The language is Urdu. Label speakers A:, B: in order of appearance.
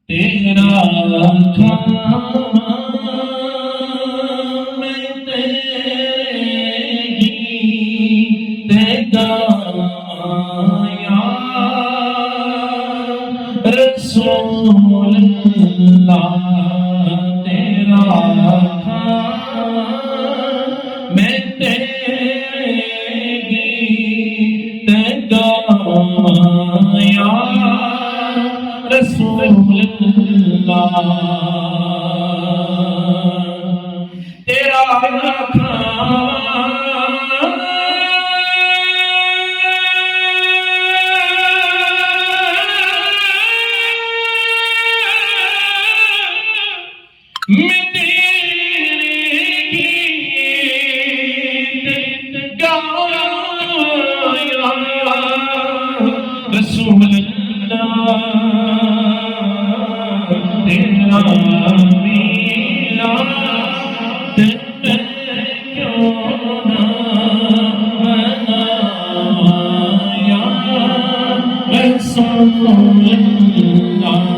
A: تیرا کھاوا میں تیرے گیت گایا رسول اللہ تیرا کھاوا میں تیرے گیت گایا رسول اللہ تیرا میں تیرے گیت گایا رسول اللہ تیرا میلاد کیوں نہ منایا رسول اللہ